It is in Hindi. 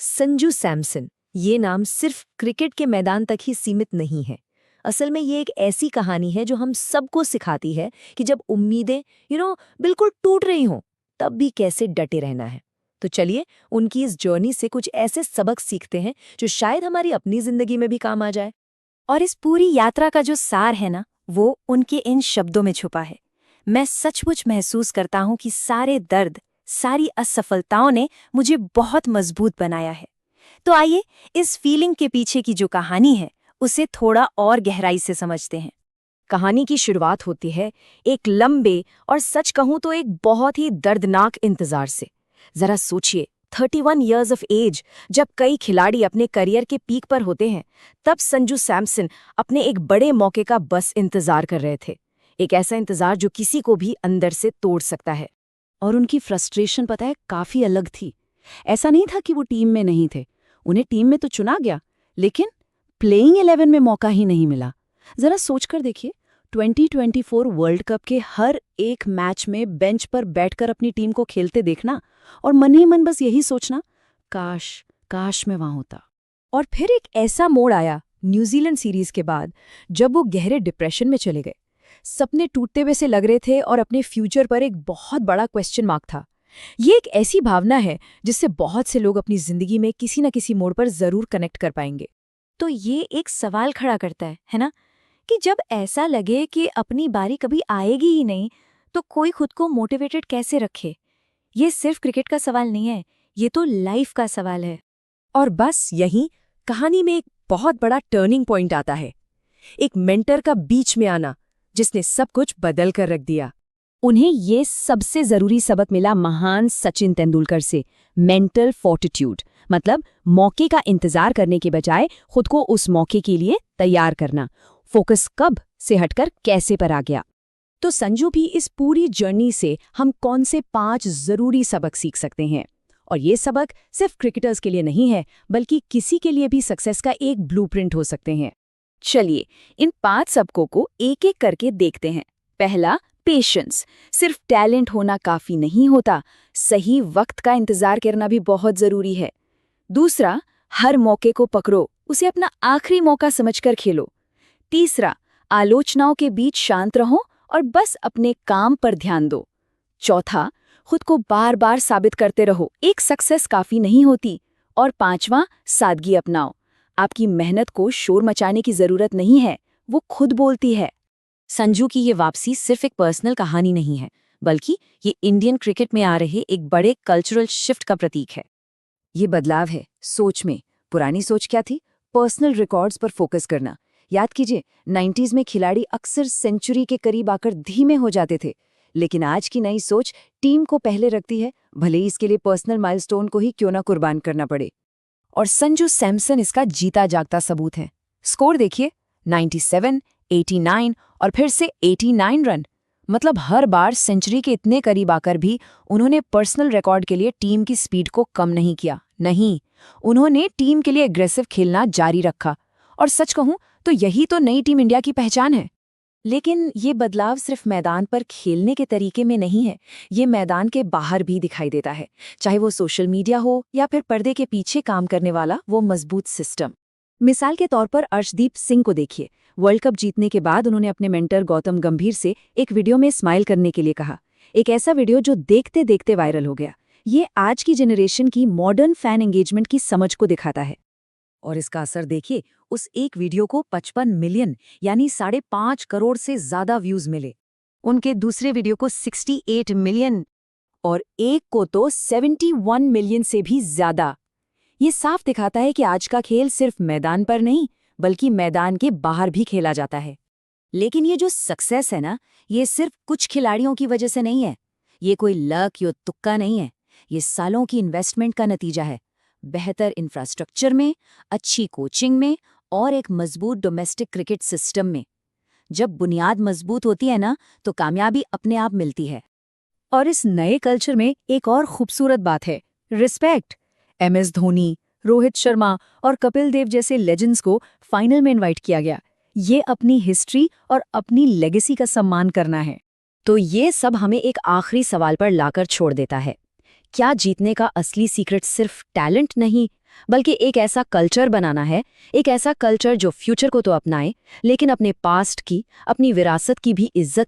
संजू सैमसन, ये नाम सिर्फ क्रिकेट के मैदान तक ही सीमित नहीं है। असल में ये एक ऐसी कहानी है जो हम सबको सिखाती है कि जब उम्मीदें बिल्कुल टूट रही हों, तब भी कैसे डटे रहना है। तो चलिए उनकी इस जर्नी से कुछ ऐसे सबक सीखते हैं जो शायद हमारी अपनी जिंदगी में भी काम आ जाए। और इस पूरी यात्रा का जो सार है ना, वो उनके इन शब्दों में छुपा है। मैं सचमुच महसूस करता हूँ कि सारे दर्द, सारी असफलताओं ने मुझे बहुत मजबूत बनाया है। तो आइए इस फीलिंग के पीछे की जो कहानी है उसे थोड़ा और गहराई से समझते हैं। कहानी की शुरुआत होती है एक लंबे और सच कहूं तो एक बहुत ही दर्दनाक इंतजार से। जरा सोचिए, 31 इयर्स ऑफ एज, जब कई खिलाड़ी अपने करियर के पीक पर होते हैं, तब संजू सैमसन अपने एक बड़े मौके का बस इंतजार कर रहे थे। एक ऐसा इंतजार जो किसी को भी अंदर से तोड़ सकता है। और उनकी फ्रस्ट्रेशन पता है काफी अलग थी। ऐसा नहीं था कि वो टीम में नहीं थे, उन्हें टीम में तो चुना गया, लेकिन प्लेइंग 11 में मौका ही नहीं मिला। जरा सोचकर देखिए, 2024 वर्ल्ड कप के हर एक मैच में बेंच पर बैठकर अपनी टीम को खेलते देखना और मन ही मन बस यही सोचना, काश काश मैं वहां होता। और फिर एक ऐसा मोड़ आया न्यूजीलैंड सीरीज के बाद, जब वो गहरे डिप्रेशन में चले गए। सपने टूटते हुए से लग रहे थे और अपने फ्यूचर पर एक बहुत बड़ा क्वेश्चन मार्क था। ये एक ऐसी भावना है जिससे बहुत से लोग अपनी जिंदगी में किसी न किसी मोड़ पर जरूर कनेक्ट कर पाएंगे। तो ये एक सवाल खड़ा करता है ना, कि जब ऐसा लगे कि अपनी बारी कभी आएगी ही नहीं, तो कोई खुद को मोटिवेटेड कैसे रखे। ये सिर्फ क्रिकेट का सवाल नहीं है, ये तो लाइफ का सवाल है। और बस यहीं कहानी में एक बहुत बड़ा टर्निंग पॉइंट आता है, एक मेंटर का बीच में आना जिसने सब कुछ बदल कर रख दिया। उन्हें ये सबसे जरूरी सबक मिला महान सचिन तेंदुलकर से, मेंटल फोर्टिट्यूड, मतलब मौके का इंतजार करने के बजाय खुद को उस मौके के लिए तैयार करना। फोकस कब से हटकर कैसे पर आ गया। तो संजू भी इस पूरी जर्नी से हम कौन से 5 जरूरी सबक सीख सकते हैं। और ये सबक सिर्फ क्रिकेटर्स के लिए नहीं है, बल्कि किसी के लिए भी सक्सेस का एक ब्लूप्रिंट हो सकते हैं। चलिए इन 5 सबकों को एक एक करके देखते हैं। पहला, पेशेंस। सिर्फ टैलेंट होना काफी नहीं होता, सही वक्त का इंतजार करना भी बहुत जरूरी है। दूसरा, हर मौके को पकड़ो, उसे अपना आखिरी मौका समझकर खेलो। तीसरा, आलोचनाओं के बीच शांत रहो और बस अपने काम पर ध्यान दो। चौथा, खुद को बार बार साबित करते रहो, एक सक्सेस काफी नहीं होती। और पांचवा, सादगी अपनाओ। आपकी मेहनत को शोर मचाने की जरूरत नहीं है, वो खुद बोलती है। संजू की ये वापसी सिर्फ एक पर्सनल कहानी नहीं है, बल्कि ये इंडियन क्रिकेट में आ रहे एक बड़े कल्चरल शिफ्ट का प्रतीक है। ये बदलाव है सोच में। पुरानी सोच क्या थी? पर्सनल रिकॉर्ड्स पर फोकस करना। याद कीजिए, 90s में खिलाड़ी अक्सर सेंचुरी के करीब आकर धीमे हो जाते थे, लेकिन आज की नई सोच टीम को पहले रखती है, भले ही इसके लिए पर्सनल माइलस्टोन को ही क्यों ना कुर्बान करना पड़े। और संजू सैमसन इसका जीता जागता सबूत है। स्कोर देखिए, 97, 89 और फिर से 89 रन। मतलब हर बार सेंचुरी के इतने करीब आकर भी उन्होंने पर्सनल रिकॉर्ड के लिए टीम की स्पीड को कम नहीं किया। नहीं, उन्होंने टीम के लिए एग्रेसिव खेलना जारी रखा। और सच कहूं तो यही तो नई टीम इंडिया की पहचान है। लेकिन ये बदलाव सिर्फ मैदान पर खेलने के तरीके में नहीं है, ये मैदान के बाहर भी दिखाई देता है। चाहे वो सोशल मीडिया हो या फिर पर्दे के पीछे काम करने वाला वो मजबूत सिस्टम। मिसाल के तौर पर अर्शदीप सिंह को देखिए। वर्ल्ड कप जीतने के बाद उन्होंने अपने मेंटर गौतम गंभीर से एक वीडियो में स्माइल करने के लिए कहा। एक ऐसा वीडियो जो देखते देखते वायरल हो गया। ये आज की जनरेशन की मॉडर्न फैन एंगेजमेंट की समझ को दिखाता है। और इसका असर देखिए, उस एक वीडियो को 55 मिलियन यानी 5.5 करोड़ से ज्यादा व्यूज मिले। उनके दूसरे वीडियो को 68 मिलियन और एक को तो 71 मिलियन से भी ज्यादा। ये साफ दिखाता है कि आज का खेल सिर्फ मैदान पर नहीं, बल्कि मैदान के बाहर भी खेला जाता है। लेकिन ये जो सक्सेस है ना, ये सिर्फ कुछ खिलाड़ियों की वजह से नहीं है। ये कोई लक या तुक्का नहीं है, ये सालों की इन्वेस्टमेंट का नतीजा है। बेहतर इंफ्रास्ट्रक्चर में, अच्छी कोचिंग में और एक मजबूत डोमेस्टिक क्रिकेट सिस्टम में। जब बुनियाद मजबूत होती है ना, तो कामयाबी अपने आप मिलती है। और इस नए कल्चर में एक और खूबसूरत बात है, रिस्पेक्ट। MS धोनी, रोहित शर्मा और कपिल देव जैसे लेजेंड्स को फाइनल में इनवाइट किया गया। ये अपनी हिस्ट्री और अपनी लेगेसी का सम्मान करना है। तो ये सब हमें एक आखिरी सवाल पर लाकर छोड़ देता है। क्या जीतने का असली सीक्रेट सिर्फ टैलेंट नहीं, बल्कि एक ऐसा कल्चर बनाना है, एक ऐसा कल्चर जो फ्यूचर को तो अपनाए, लेकिन अपने पास्ट की, अपनी विरासत की भी इज्जत